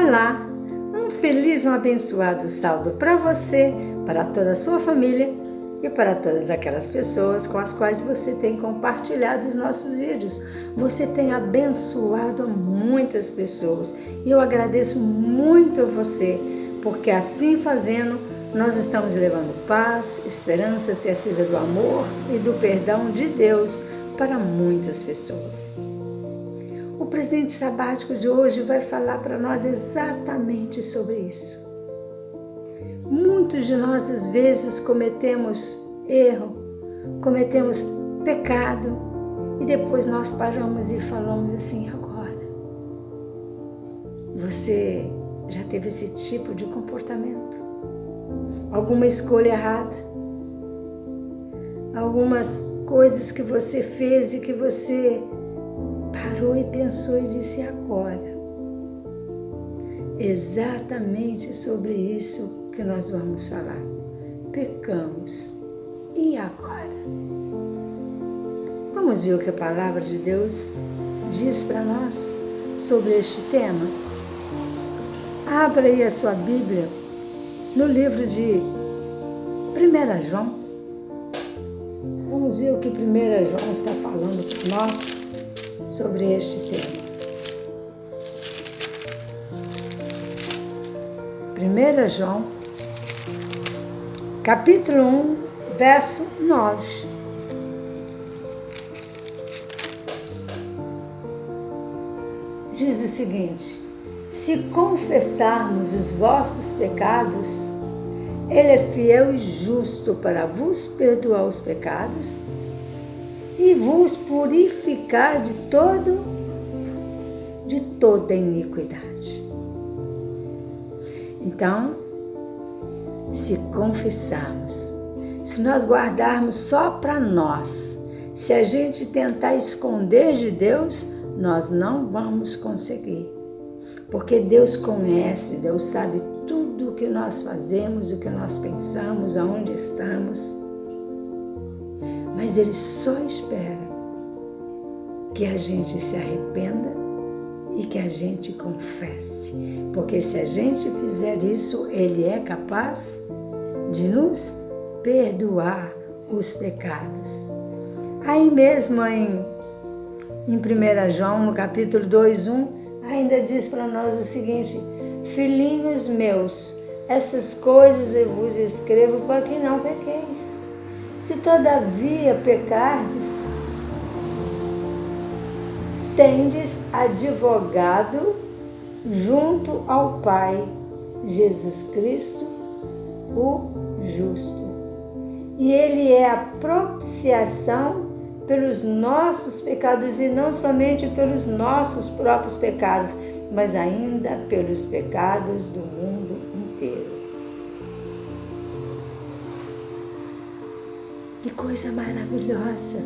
Olá! Um feliz e um abençoado sábado para você, para toda a sua família e para todas aquelas pessoas com as quais você tem compartilhado os nossos vídeos. Você tem abençoado a muitas pessoas e eu agradeço muito a você, porque assim fazendo, nós estamos levando paz, esperança, certeza do amor e do perdão de Deus para muitas pessoas. O presente sabático de hoje vai falar para nós exatamente sobre isso. Muitos de nós, às vezes, cometemos erro, cometemos pecado e depois nós paramos e falamos assim: agora. Você já teve esse tipo de comportamento? Alguma escolha errada? Algumas coisas que você fez e que você parou e pensou e disse: agora. Exatamente sobre isso que nós vamos falar. Pecamos. E agora? Vamos ver o que a palavra de Deus diz para nós sobre este tema? Abra aí a sua Bíblia no livro de 1 João. Vamos ver o que 1 João está falando para nós sobre este tema. 1 João, capítulo 1, verso 9. Diz o seguinte: se confessarmos os vossos pecados, Ele é fiel e justo para vos perdoar os pecados e vos purificar de toda iniquidade. Então, se confessarmos, se nós guardarmos só para nós, se a gente tentar esconder de Deus, nós não vamos conseguir. Porque Deus conhece, Deus sabe tudo o que nós fazemos, o que nós pensamos, aonde estamos. Mas Ele só espera que a gente se arrependa e que a gente confesse. Porque se a gente fizer isso, Ele é capaz de nos perdoar os pecados. Aí mesmo em 1 João, no capítulo 2:1, ainda diz para nós o seguinte: filhinhos meus, essas coisas eu vos escrevo para que não pequeis. Se todavia pecardes, tendes advogado junto ao Pai, Jesus Cristo, o justo. E Ele é a propiciação pelos nossos pecados, e não somente pelos nossos próprios pecados, mas ainda pelos pecados do mundo inteiro. Que coisa maravilhosa!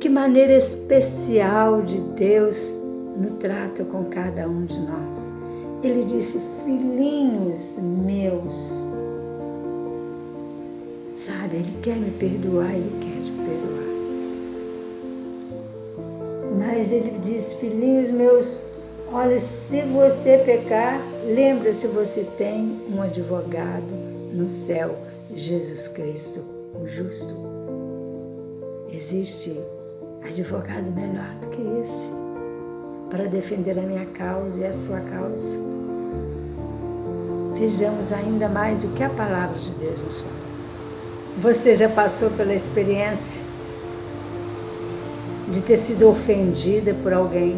Que maneira especial de Deus no trato com cada um de nós. Ele disse: filhinhos meus. Sabe, Ele quer me perdoar, Ele quer te perdoar. Mas Ele diz: filhinhos meus, olha, se você pecar, lembra-se, você tem um advogado no céu, Jesus Cristo, o justo. Existe advogado melhor do que esse para defender a minha causa e a sua causa. Vejamos ainda mais o que a palavra de Deus nos fala. Você já passou pela experiência de ter sido ofendida por alguém,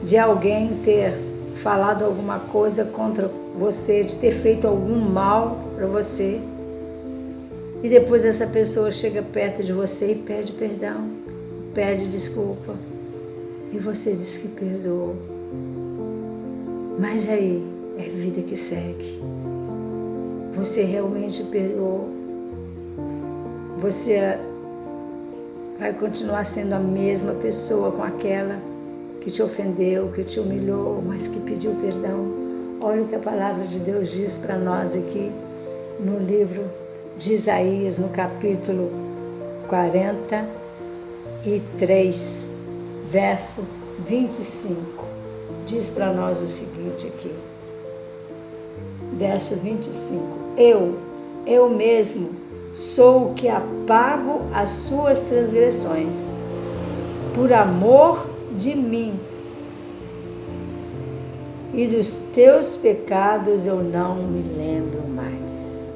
de alguém ter falado alguma coisa contra você, de ter feito algum mal para você, e depois essa pessoa chega perto de você e pede perdão, pede desculpa, e você diz que perdoou. Mas aí é vida que segue. Você realmente perdoou? Você vai continuar sendo a mesma pessoa com aquela que te ofendeu, que te humilhou, mas que pediu perdão? Olha o que a palavra de Deus diz para nós aqui no livro de Isaías, no capítulo 43, verso 25. diz para nós o seguinte aqui, verso 25: eu mesmo sou o que apago as suas transgressões, por amor de mim, e dos teus pecados eu não me lembro mais.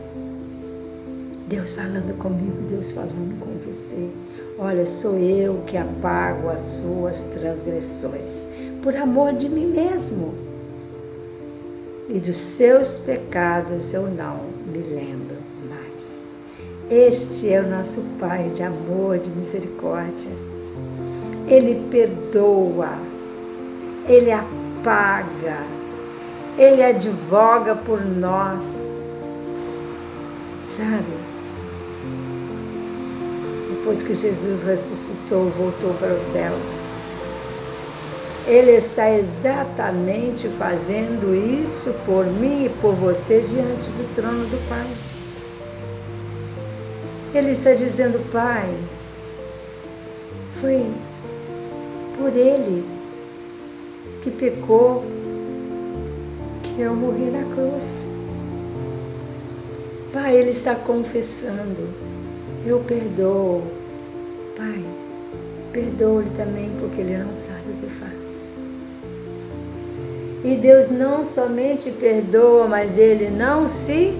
Deus falando comigo, Deus falando com você. Olha, sou eu que apago as suas transgressões, por amor de mim mesmo. E dos seus pecados eu não me lembro mais. Este é o nosso Pai de amor, de misericórdia. Ele perdoa, Ele apaga, Ele advoga por nós, sabe? Depois que Jesus ressuscitou, voltou para os céus, Ele está exatamente fazendo isso por mim e por você diante do trono do Pai. Ele está dizendo: Pai, foi por Ele que pecou, que eu morri na cruz. Pai, Ele está confessando: eu perdoo. Pai, perdoa-lhe também, porque ele não sabe o que faz. E Deus não somente perdoa, mas Ele não se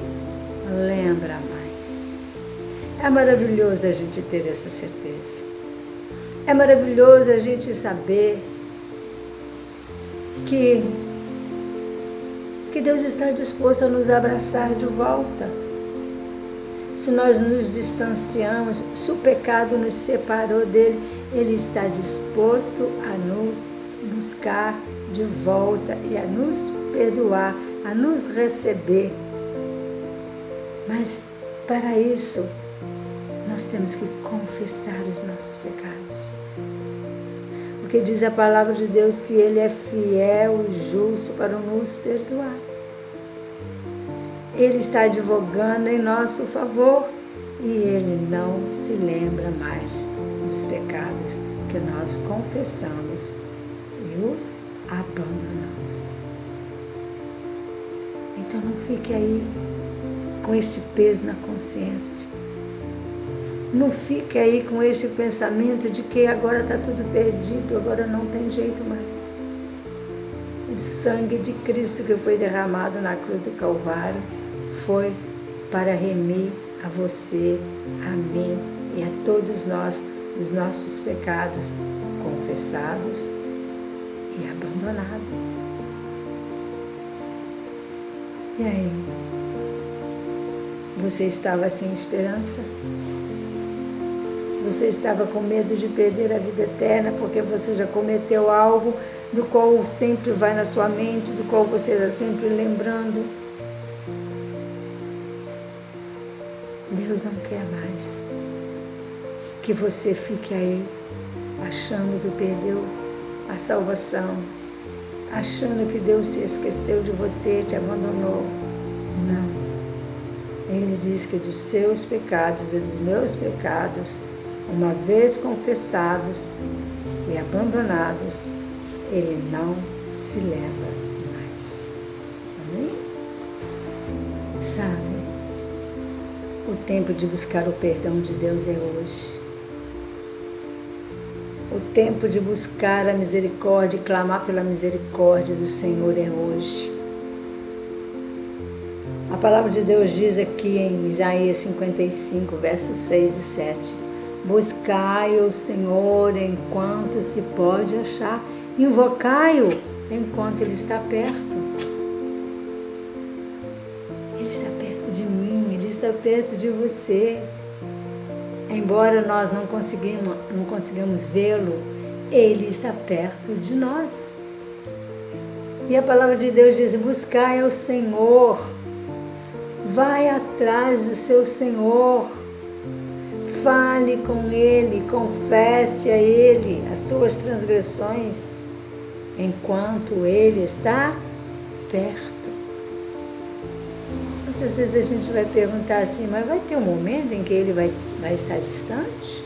lembra mais. É maravilhoso a gente ter essa certeza. É maravilhoso a gente saber que Deus está disposto a nos abraçar de volta. Se nós nos distanciamos, se o pecado nos separou dele, Ele está disposto a nos buscar de volta e a nos perdoar, a nos receber. Mas para isso, nós temos que confessar os nossos pecados. Porque diz a palavra de Deus que Ele é fiel e justo para nos perdoar. Ele está advogando em nosso favor e Ele não se lembra mais dos pecados que nós confessamos e os abandonamos. Então não fique aí com este peso na consciência. Não fique aí com este pensamento de que agora está tudo perdido, agora não tem jeito mais. O sangue de Cristo que foi derramado na cruz do Calvário foi para remir a você, a mim e a todos nós os nossos pecados confessados e abandonados. E aí? Você estava sem esperança? Você estava com medo de perder a vida eterna porque você já cometeu algo do qual sempre vai na sua mente, do qual você está sempre lembrando? Deus não quer mais que você fique aí achando que perdeu a salvação, achando que Deus se esqueceu de você, te abandonou. Não. Ele diz que dos seus pecados e dos meus pecados, uma vez confessados e abandonados, Ele não se lembra mais. Amém? Sabe? O tempo de buscar o perdão de Deus é hoje. O tempo de buscar a misericórdia e clamar pela misericórdia do Senhor é hoje. A palavra de Deus diz aqui em Isaías 55, versos 6 e 7. Buscai o Senhor enquanto se pode achar. Invocai-o enquanto Ele está perto. Ele está perto de mim, Ele está perto de você. Embora nós não consigamos vê-lo, Ele está perto de nós. E a palavra de Deus diz: buscai ao Senhor, vai atrás do seu Senhor, fale com Ele, confesse a Ele as suas transgressões, enquanto Ele está perto. Às vezes a gente vai perguntar assim, mas vai ter um momento em que Ele vai estar distante?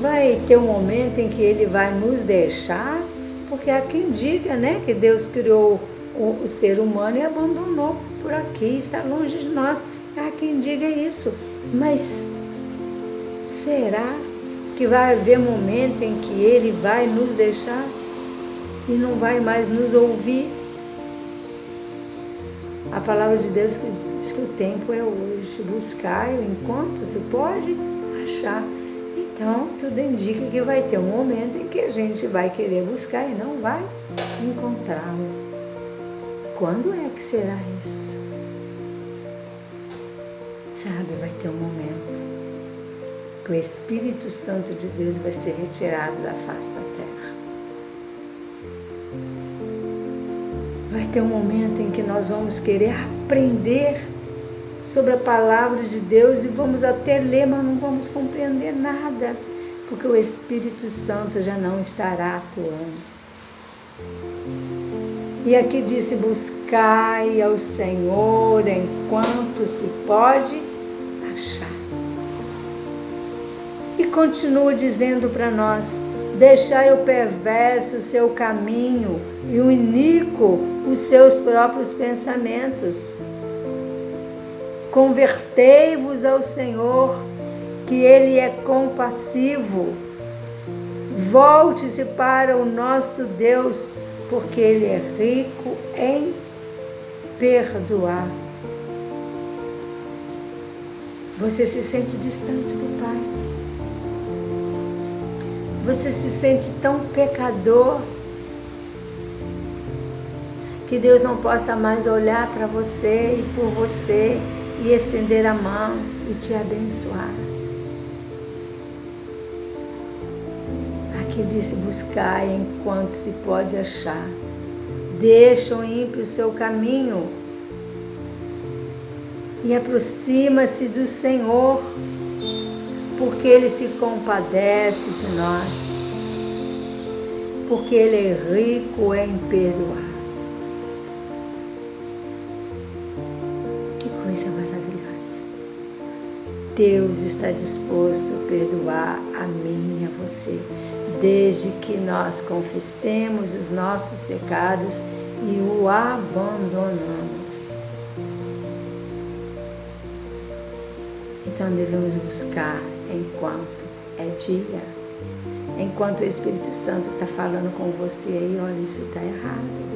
Vai ter um momento em que Ele vai nos deixar? Porque há quem diga, né, que Deus criou o ser humano e abandonou por aqui, está longe de nós. Há quem diga isso. Mas será que vai haver momento em que Ele vai nos deixar e não vai mais nos ouvir? A palavra de Deus diz que o tempo é hoje. Buscai enquanto se pode achar. Então, tudo indica que vai ter um momento em que a gente vai querer buscar e não vai encontrá-lo. Quando é que será isso? Sabe, vai ter um momento que o Espírito Santo de Deus vai ser retirado da face da terra. Vai ter um momento em que nós vamos querer aprender sobre a palavra de Deus e vamos até ler, mas não vamos compreender nada, porque o Espírito Santo já não estará atuando. E aqui disse: buscai ao Senhor enquanto se pode achar. E continua dizendo para nós: deixai o perverso o seu caminho e o iníquo os seus próprios pensamentos. Convertei-vos ao Senhor, que Ele é compassivo. Volte-se para o nosso Deus, porque Ele é rico em perdoar. Você se sente distante do Pai? Você se sente tão pecador que Deus não possa mais olhar para você e por você e estender a mão e te abençoar? Aqui disse: buscai enquanto se pode achar. Deixa o ímpio o seu caminho e aproxima-se do Senhor, porque Ele se compadece de nós, porque Ele é rico em perdoar. Que coisa maravilhosa! Deus está disposto a perdoar a mim e a você, desde que nós confessemos os nossos pecados e o abandonamos. Então devemos buscar enquanto é dia, enquanto o Espírito Santo está falando com você aí: olha, isso está errado.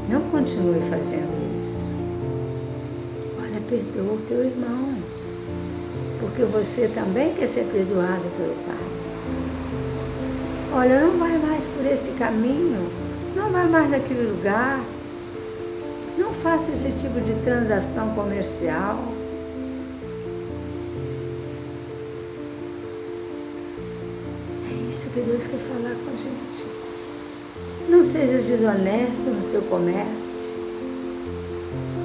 Não continue fazendo isso. Olha, perdoa o teu irmão, porque você também quer ser perdoado pelo Pai. Olha, não vai mais por esse caminho, não vai mais naquele lugar, não faça esse tipo de transação comercial. É isso que Deus quer falar com a gente. Não seja desonesto no seu comércio.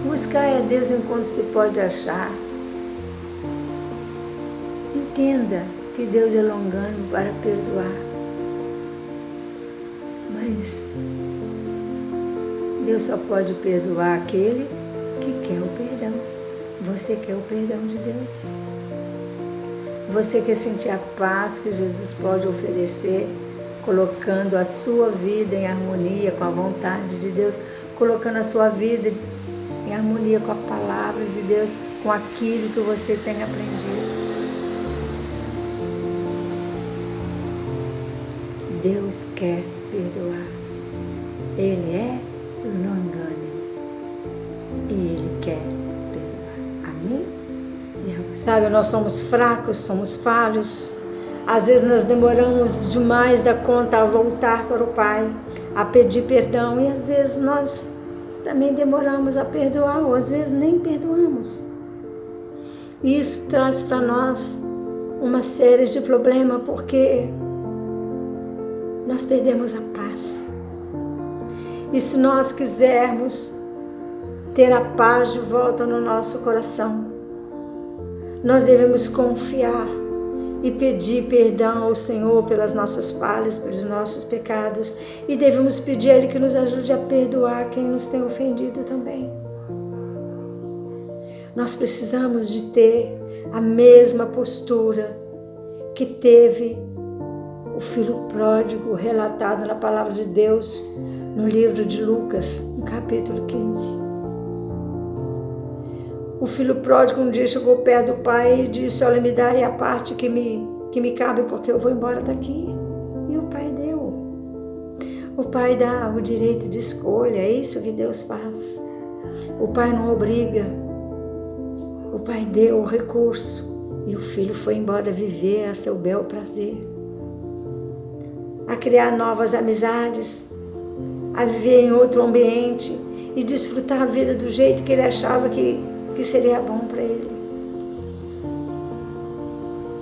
Buscai a Deus enquanto se pode achar. Entenda que Deus é longânimo para perdoar. Mas Deus só pode perdoar aquele que quer o perdão. Você quer o perdão de Deus? Você quer sentir a paz que Jesus pode oferecer, colocando a sua vida em harmonia com a vontade de Deus, colocando a sua vida em harmonia com a palavra de Deus, com aquilo que você tem aprendido? Deus quer perdoar. Ele é longânimo e Ele quer perdoar a mim e a você. Sabe, nós somos fracos, somos falhos. Às vezes nós demoramos demais da conta a voltar para o Pai, a pedir perdão, e às vezes nós também demoramos a perdoar, ou às vezes nem perdoamos. E isso traz para nós uma série de problemas, porque nós perdemos a paz. E se nós quisermos ter a paz de volta no nosso coração, nós devemos confiar e pedir perdão ao Senhor pelas nossas falhas, pelos nossos pecados, e devemos pedir a Ele que nos ajude a perdoar quem nos tem ofendido também. Nós precisamos de ter a mesma postura que teve o filho pródigo relatado na palavra de Deus, no livro de Lucas, no capítulo 15. O filho pródigo um dia chegou perto do pai e disse: olha, me dá aí a parte que me cabe, porque eu vou embora daqui. E o pai deu. O pai dá o direito de escolha, é isso que Deus faz. O pai não obriga. O pai deu o recurso e o filho foi embora viver a seu bel prazer, a criar novas amizades, a viver em outro ambiente e desfrutar a vida do jeito que ele achava que seria bom para ele.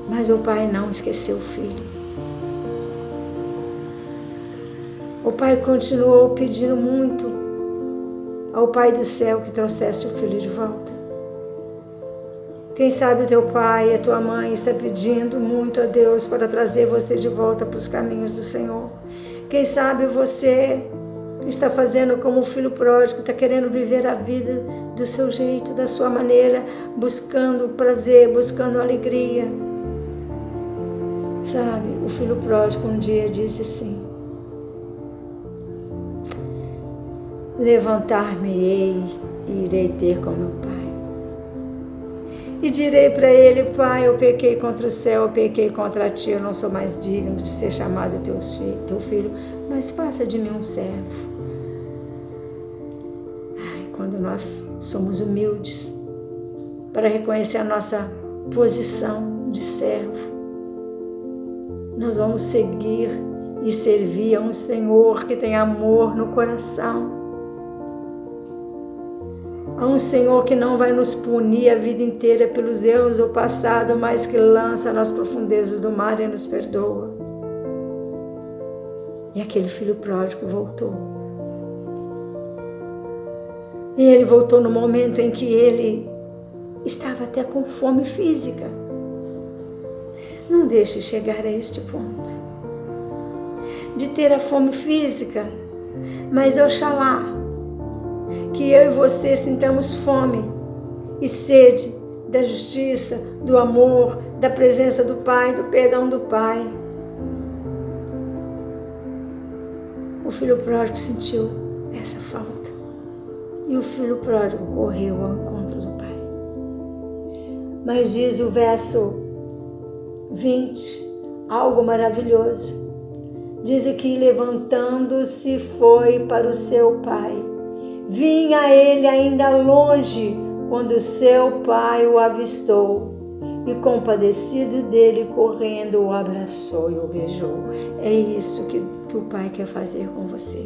Mas o pai não esqueceu o filho. O pai continuou pedindo muito ao Pai do céu que trouxesse o filho de volta. Quem sabe o teu pai e a tua mãe está pedindo muito a Deus para trazer você de volta para os caminhos do Senhor. Quem sabe você está fazendo como o filho pródigo, está querendo viver a vida do seu jeito, da sua maneira, buscando prazer, buscando alegria. Sabe, o filho pródigo um dia disse assim: levantar-me-ei e irei ter com meu pai. E direi para ele: pai, eu pequei contra o céu, eu pequei contra ti, eu não sou mais digno de ser chamado teu filho, mas faça de mim um servo. Quando nós somos humildes para reconhecer a nossa posição de servo, nós vamos seguir e servir a um Senhor que tem amor no coração, a um Senhor que não vai nos punir a vida inteira pelos erros do passado, mas que lança nas profundezas do mar e nos perdoa. E aquele filho pródigo voltou. E ele voltou no momento em que ele estava até com fome física. Não deixe chegar a este ponto de ter a fome física, mas oxalá que eu e você sintamos fome e sede da justiça, do amor, da presença do Pai, do perdão do Pai. O filho pródigo sentiu essa falta. E o filho pródigo correu ao encontro do pai. Mas diz o verso 20, algo maravilhoso. Diz que levantando-se foi para o seu pai. Vinha ele ainda longe quando o seu pai o avistou. E compadecido dele, correndo, o abraçou e o beijou. É isso que o pai quer fazer com você.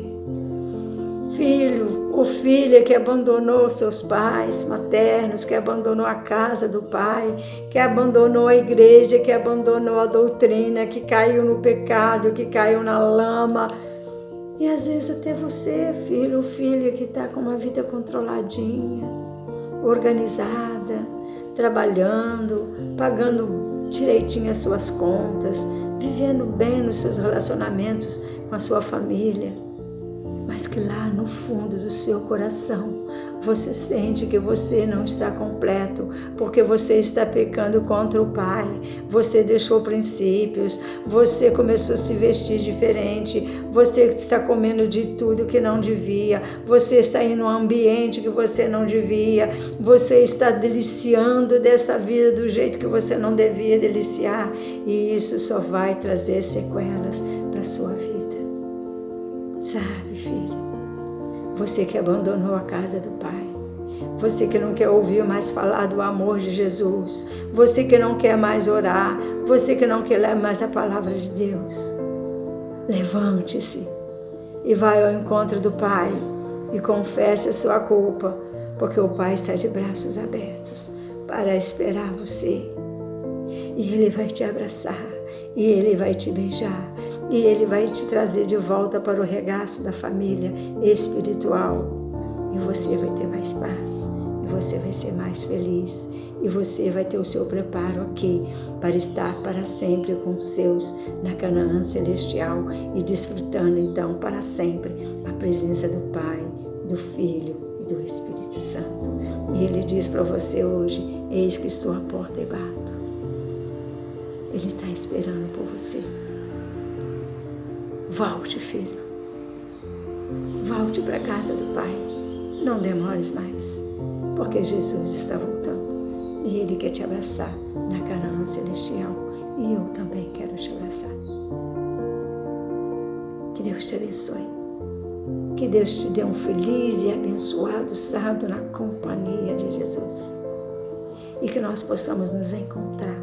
Filho ou filha que abandonou seus pais maternos, que abandonou a casa do pai, que abandonou a igreja, que abandonou a doutrina, que caiu no pecado, que caiu na lama. E às vezes até você, filho ou filha, que está com uma vida controladinha, organizada, trabalhando, pagando direitinho as suas contas, vivendo bem nos seus relacionamentos com a sua família, mas que lá no fundo do seu coração você sente que você não está completo, porque você está pecando contra o Pai, você deixou princípios, você começou a se vestir diferente, você está comendo de tudo que não devia, você está em um ambiente que você não devia, você está deliciando dessa vida do jeito que você não devia deliciar, e isso só vai trazer sequelas para a sua vida. Sabe, filho, você que abandonou a casa do Pai, você que não quer ouvir mais falar do amor de Jesus, você que não quer mais orar, você que não quer ler mais a palavra de Deus, levante-se e vai ao encontro do Pai e confesse a sua culpa, porque o Pai está de braços abertos para esperar você, e Ele vai te abraçar, e Ele vai te beijar, e Ele vai te trazer de volta para o regaço da família espiritual. E você vai ter mais paz. E você vai ser mais feliz. E você vai ter o seu preparo aqui para estar para sempre com os seus na Canaã celestial e desfrutando então para sempre a presença do Pai, do Filho e do Espírito Santo. E Ele diz para você hoje: eis que estou à porta e bato. Ele está esperando por você. Volte, filho. Volte para a casa do Pai. Não demores mais, porque Jesus está voltando. E Ele quer te abraçar na Canaã celestial. E eu também quero te abraçar. Que Deus te abençoe. Que Deus te dê um feliz e abençoado sábado na companhia de Jesus. E que nós possamos nos encontrar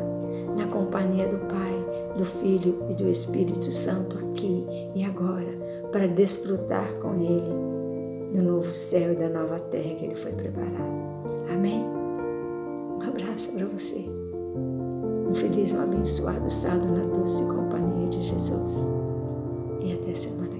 na companhia do Pai, do Filho e do Espírito Santo aqui e agora, para desfrutar com Ele do novo céu e da nova terra que Ele foi preparar. Amém? Um abraço para você. Um feliz e um abençoado sábado na doce companhia de Jesus. E até semana.